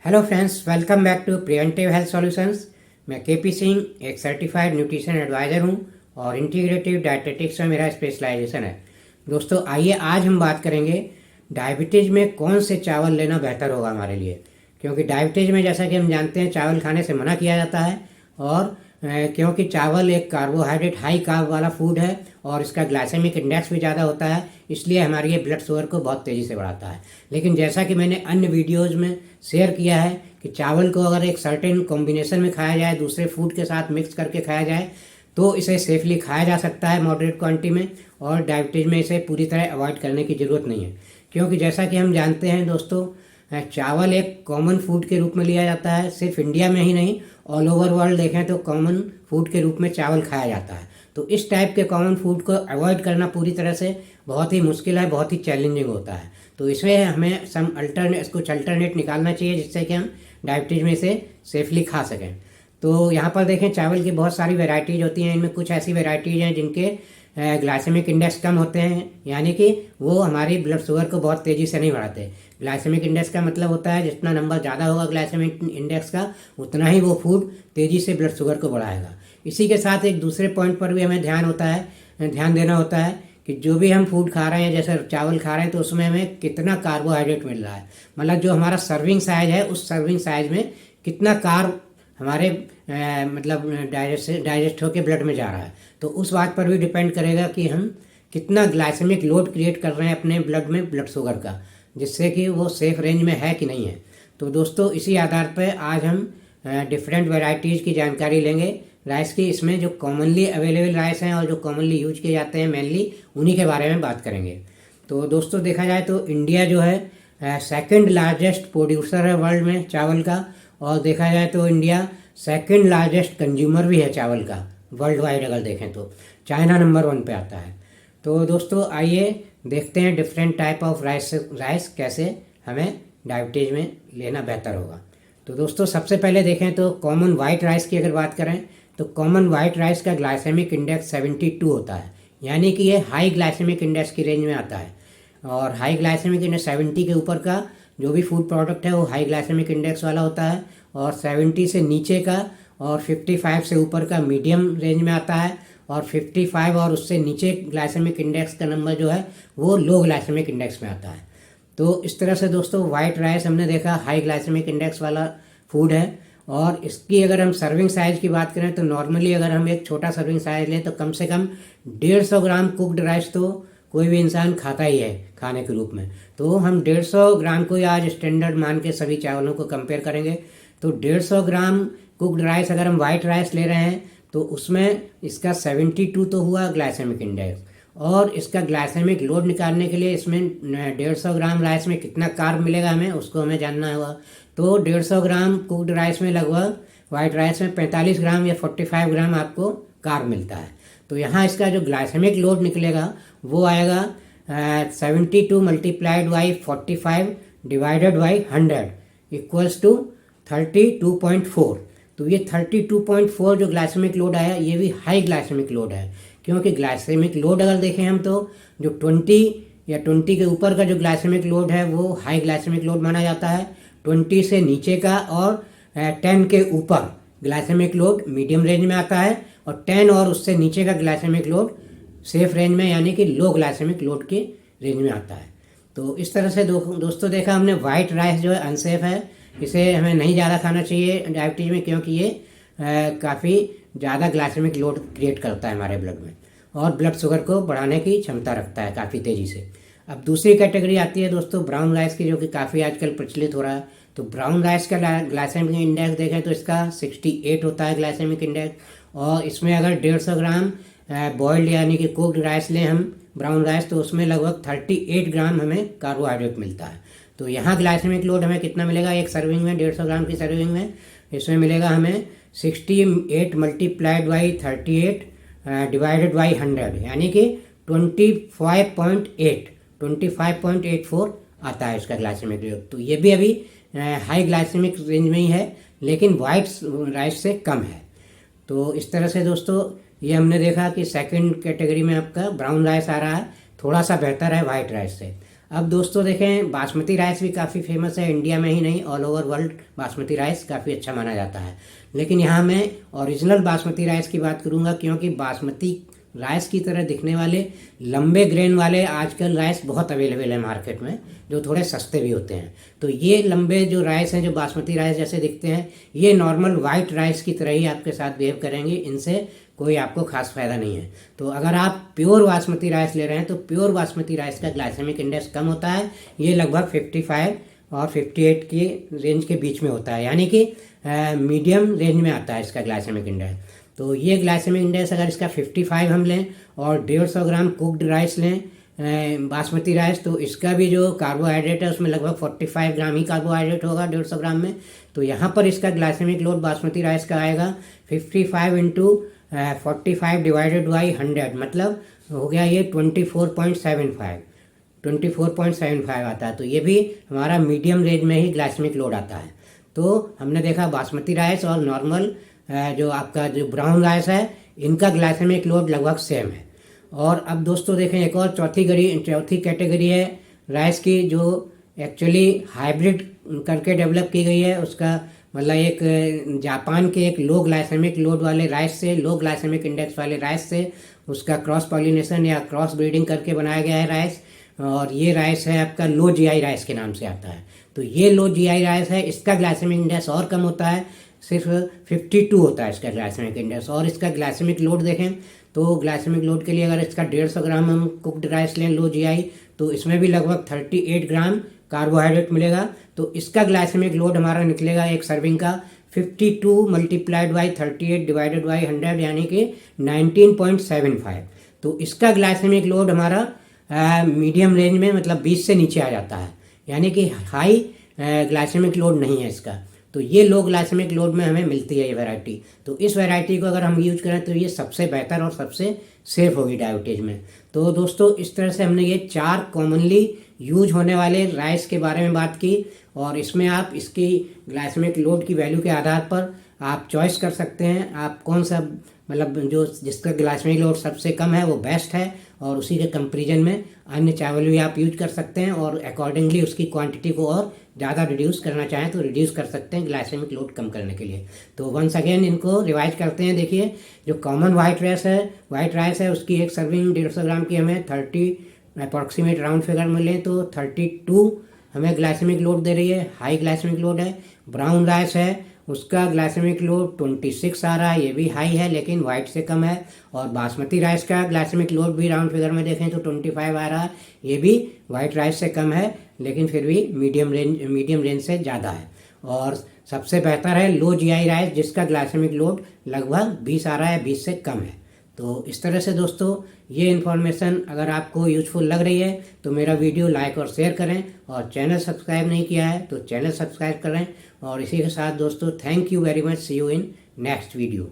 Hello friends, welcome back to preventive health solutions. मैं K P Singh, एक certified nutrition adviser हूं और इंटीग्रेटिव डायटेटिक्स में मेरा स्पेशलाइजेशन है। दोस्तों, आइए आज हम बात करेंगे डायबिटीज़ में कौन से चावल लेना बेहतर होगा हमारे लिए। क्योंकि डायबिटीज़ में जैसा कि हम जानते हैं चावल खाने से मना किया जाता है और क्योंकि चावल एक कार्बोहाइड्रेट हाई कार्ब वाला फूड है और इसका ग्लाइसेमिक इंडेक्स भी ज़्यादा होता है, इसलिए हमारे ये ब्लड शुगर को बहुत तेज़ी से बढ़ाता है। लेकिन जैसा कि मैंने अन्य वीडियोज़ में शेयर किया है कि चावल को अगर एक सर्टेन कॉम्बिनेशन में खाया जाए, दूसरे फूड के साथ मिक्स करके खाया जाए, तो इसे सेफली खाया जा सकता है मॉडरेट क्वांटिटी में, और डायबिटीज़ में इसे पूरी तरह अवॉइड करने की ज़रूरत नहीं है। क्योंकि जैसा कि हम जानते हैं दोस्तों, चावल एक कॉमन फूड के रूप में लिया जाता है। सिर्फ इंडिया में ही नहीं, ऑल ओवर वर्ल्ड देखें तो कॉमन फूड के रूप में चावल खाया जाता है। तो इस टाइप के कॉमन फूड को अवॉइड करना पूरी तरह से बहुत ही मुश्किल है, बहुत ही चैलेंजिंग होता है। तो इसमें हमें कुछ अल्टरनेट निकालना चाहिए जिससे कि हम डायबिटीज़ में इसे सेफली खा सकें। तो यहाँ पर देखें, चावल की बहुत सारी वेराइटीज़ होती हैं। इनमें कुछ ऐसी वेराइटीज़ हैं जिनके ग्लाइसेमिक इंडेक्स कम होते हैं, यानी कि वो हमारी ब्लड शुगर को बहुत तेज़ी से नहीं बढ़ाते। ग्लाइसेमिक इंडेक्स का मतलब होता है जितना नंबर ज़्यादा होगा ग्लाइसेमिक इंडेक्स का, उतना ही वो फूड तेज़ी से ब्लड शुगर को बढ़ाएगा। इसी के साथ एक दूसरे पॉइंट पर भी हमें ध्यान देना होता है कि जो भी हम फूड खा रहे हैं, जैसे चावल खा रहे हैं, तो उसमें हमें कितना कार्बोहाइड्रेट मिल रहा है। मतलब जो हमारा सर्विंग साइज है, उस सर्विंग साइज में कितना कार्ब हमारे मतलब डाइजेस्ट होकर ब्लड में जा रहा है। तो उस बात पर भी डिपेंड करेगा कि हम कितना ग्लाइसेमिक लोड क्रिएट कर रहे हैं अपने ब्लड में, ब्लड शुगर का, जिससे कि वो सेफ रेंज में है कि नहीं है। तो दोस्तों, इसी आधार पर आज हम डिफरेंट वैरायटीज़ की जानकारी लेंगे राइस की। इसमें जो कॉमनली अवेलेबल राइस हैं और जो कॉमनली यूज किए जाते हैं मेनली, उन्हीं के बारे में बात करेंगे। तो दोस्तों, देखा जाए तो इंडिया जो है सेकंड लार्जेस्ट प्रोड्यूसर है वर्ल्ड में चावल का, और देखा जाए तो इंडिया सेकंड लार्जेस्ट कंज्यूमर भी है चावल का वर्ल्ड वाइड। अगर देखें तो चाइना नंबर 1 पे आता है। तो दोस्तों, आइए देखते हैं डिफरेंट टाइप ऑफ राइस कैसे हमें डायबिटीज़ में लेना बेहतर होगा। तो दोस्तों, सबसे पहले देखें तो कॉमन वाइट राइस की अगर बात करें तो कॉमन वाइट राइस का ग्लाइसेमिक इंडेक्स 72 होता है, यानी कि ये हाई ग्लाइसेमिक इंडेक्स की रेंज में आता है। और हाई ग्लाइसेमिक इंडेक्स 70 के ऊपर का जो भी फूड प्रोडक्ट है वो हाई ग्लाइसेमिक इंडेक्स वाला होता है, और 70 से नीचे का और 55 से ऊपर का मीडियम रेंज में आता है, और 55 और उससे नीचे ग्लाइसेमिक इंडेक्स का नंबर जो है वो लो ग्लाइसेमिक इंडेक्स में आता है। तो इस तरह से दोस्तों, वाइट राइस हमने देखा हाई ग्लाइसेमिक इंडेक्स वाला फूड है। और इसकी अगर हम सर्विंग साइज़ की बात करें तो नॉर्मली अगर हम एक छोटा सर्विंग साइज़ लें तो कम से कम 150 ग्राम कुक्ड राइस तो कोई भी इंसान खाता ही है खाने के रूप में। तो हम 150 ग्राम को आज स्टैंडर्ड मान के सभी चावलों को कंपेयर करेंगे तो 150 ग्राम कुक्ड राइस अगर हम वाइट राइस ले रहे हैं तो उसमें इसका 72 तो हुआ ग्लाइसेमिक इंडेक्स। और इसका ग्लाइसेमिक लोड निकालने के लिए इसमें 150 ग्राम राइस में कितना कार्ब मिलेगा हमें उसको हमें जानना होगा। तो 150 ग्राम कुक्ड राइस में लगभग वाइट राइस में 45 ग्राम या 45 ग्राम आपको कार्ब मिलता है। तो यहाँ इसका जो ग्लाइसेमिक लोड निकलेगा वो आएगा 72 multiplied by 45 divided by 100 equals to 32.4। तो ये 32.4 जो ग्लाइसेमिक लोड आया ये भी हाई ग्लाइसेमिक लोड है, क्योंकि ग्लाइसेमिक लोड अगर देखें हम तो जो 20 या 20 के ऊपर का जो ग्लाइसेमिक लोड है वो हाई ग्लाइसेमिक लोड माना जाता है। 20 से नीचे का और 10 के ऊपर ग्लाइसेमिक लोड मीडियम रेंज में आता है, और 10 और उससे नीचे का ग्लाइसेमिक लोड सेफ रेंज में यानी कि लो ग्लाइसेमिक लोड के रेंज में आता है। तो इस तरह से दोस्तों देखा हमने वाइट राइस जो है अनसेफ है, इसे हमें नहीं ज़्यादा खाना चाहिए डायबिटीज़ में, क्योंकि ये काफ़ी ज़्यादा ग्लाइसेमिक लोड क्रिएट करता है हमारे ब्लड में और ब्लड शुगर को बढ़ाने की क्षमता रखता है काफ़ी तेज़ी से। अब दूसरी कैटेगरी आती है दोस्तों ब्राउन राइस की, जो कि काफ़ी आजकल प्रचलित हो रहा है। तो ब्राउन राइस का ग्लाइसेमिक इंडेक्स देखें तो इसका 68 होता है ग्लाइसेमिक इंडेक्स, और इसमें अगर 150 ग्राम बॉइल्ड यानी कि कुक्ड राइस लें हम ब्राउन राइस तो उसमें लगभग 38 ग्राम हमें कार्बोहाइड्रेट मिलता है। तो यहाँ ग्लाइसेमिक लोड हमें कितना मिलेगा एक सर्विंग में, 150 ग्राम की सर्विंग में इसमें मिलेगा हमें 68 मल्टीप्लाइड बाई 38 डिवाइडेड बाई 100 यानी कि 25.84 आता है इसका ग्लाइसेमिक लोड। तो ये भी अभी हाई ग्लाइसेमिक रेंज में ही है, लेकिन वाइट राइस से कम है। तो इस तरह से दोस्तों ये हमने देखा कि सेकंड कैटेगरी में आपका ब्राउन राइस आ रहा है, थोड़ा सा बेहतर है वाइट राइस से। अब दोस्तों देखें, बासमती राइस भी काफ़ी फेमस है, इंडिया में ही नहीं all over world basmati rice काफ़ी अच्छा माना जाता है। लेकिन यहाँ मैं ओरिजिनल बासमती राइस की बात करूँगा, क्योंकि बासमती राइस की तरह दिखने वाले लंबे ग्रेन वाले आजकल राइस बहुत अवेलेबल है मार्केट में, जो थोड़े सस्ते भी होते हैं। तो ये लंबे जो राइस हैं, जो बासमती राइस जैसे दिखते हैं, ये नॉर्मल वाइट राइस की तरह ही आपके साथ बिहेव करेंगे, इनसे कोई आपको खास फायदा नहीं है। तो अगर आप प्योर बासमती राइस ले रहे हैं तो प्योर बासमती राइस का ग्लाइसेमिक इंडेक्स कम होता है, ये लगभग 55 और 58 की रेंज के बीच में होता है, यानी कि मीडियम रेंज में आता है इसका ग्लाइसेमिक इंडेक्स। तो ये ग्लाइसेमिक इंडेक्स अगर इसका 55 हम लें और 150 ग्राम कुक्ड राइस लें बासमती राइस, तो इसका भी जो कार्बोहाइड्रेट है उसमें लगभग 45 ग्राम ही कार्बोहाइड्रेट होगा 150 ग्राम में। तो यहाँ पर इसका ग्लाइसेमिक लोड बासमती राइस का आएगा 55 इंटू 45 डिवाइडेड बाई 100, मतलब हो गया ये 24.75 आता है। तो ये भी हमारा मीडियम रेंज में ही ग्लाइसेमिक लोड आता है। तो हमने देखा बासमती राइस और नॉर्मल जो आपका जो ब्राउन राइस है, इनका ग्लाइसेमिक लोड लगभग सेम है। और अब दोस्तों देखें, एक और चौथी कैटेगरी है राइस की, जो एक्चुअली हाइब्रिड करके डेवलप की गई है। उसका मतलब एक जापान के एक लो ग्लाइसेमिक लोड वाले राइस से, लो ग्लाइसेमिक इंडेक्स वाले राइस से उसका क्रॉस पॉलिनेशन या क्रॉस ब्रीडिंग करके बनाया गया है राइस, और ये राइस है आपका लो जीआई राइस के नाम से आता है। तो ये लो जीआई राइस है, इसका ग्लाइसेमिक इंडेक्स और कम होता है, सिर्फ 52 होता है इसका ग्लाइसेमिक इंडेक्स। और इसका ग्लाइसेमिक लोड देखें तो ग्लाइसेमिक लोड के लिए अगर इसका 150 ग्राम हम कुक्ड राइस लें लो जीआई, तो इसमें भी लगभग 38 ग्राम कार्बोहाइड्रेट मिलेगा। तो इसका ग्लाइसेमिक लोड हमारा निकलेगा एक सर्विंग का 52 मल्टीप्लाइड बाई 38 डिवाइडेड बाई 100, यानी कि 19.75। तो इसका ग्लाइसेमिक लोड हमारा मीडियम रेंज में, मतलब 20 से नीचे आ जाता है, यानी कि हाई ग्लाइसेमिक लोड नहीं है इसका। तो ये लो ग्लाइसेमिक लोड में हमें मिलती है ये वैरायटी। तो इस वैरायटी को अगर हम यूज करें तो ये सबसे बेहतर और सबसे सेफ होगी डायबिटीज में। तो दोस्तों इस तरह से हमने ये 4 कॉमनली यूज होने वाले राइस के बारे में बात की, और इसमें आप इसकी ग्लाइसेमिक लोड की वैल्यू के आधार पर आप चॉइस कर सकते हैं आप कौन सा, मतलब जो जिसका ग्लाइसेमिक लोड सबसे कम है वो बेस्ट है, और उसी के कंपेरिजन में अन्य चावल भी आप यूज कर सकते हैं, और अकॉर्डिंगली उसकी क्वांटिटी को और ज़्यादा रिड्यूस करना चाहें तो रिड्यूस कर सकते हैं ग्लाइसेमिक लोड कम करने के लिए। तो वंस अगेन इनको रिवाइज करते हैं। देखिए, जो कॉमन वाइट राइस है उसकी एक सर्विंग 150 ग्राम की हमें 30 अप्रॉक्सीमेट राउंड फिगर में लें तो 32 हमें ग्लाइसेमिक लोड दे रही है, हाई ग्लाइसेमिक लोड है। ब्राउन राइस है, उसका ग्लाइसेमिक लोड 26 आ रहा है, ये भी हाई है लेकिन वाइट से कम है। और बासमती राइस का ग्लाइसेमिक लोड भी राउंड फिगर में देखें तो 25 आ रहा है, ये भी वाइट राइस से कम है लेकिन फिर भी मीडियम रेंज से ज़्यादा है। और सबसे बेहतर है लो जीआई राइस, जिसका ग्लाइसेमिक लोड लगभग 20 आ रहा है, 20 से कम है। तो इस तरह से दोस्तों ये इन्फॉर्मेशन अगर आपको यूजफुल लग रही है तो मेरा वीडियो लाइक और शेयर करें, और चैनल सब्सक्राइब नहीं किया है तो चैनल सब्सक्राइब करें। और इसी के साथ दोस्तों thank you very much, see you in next video.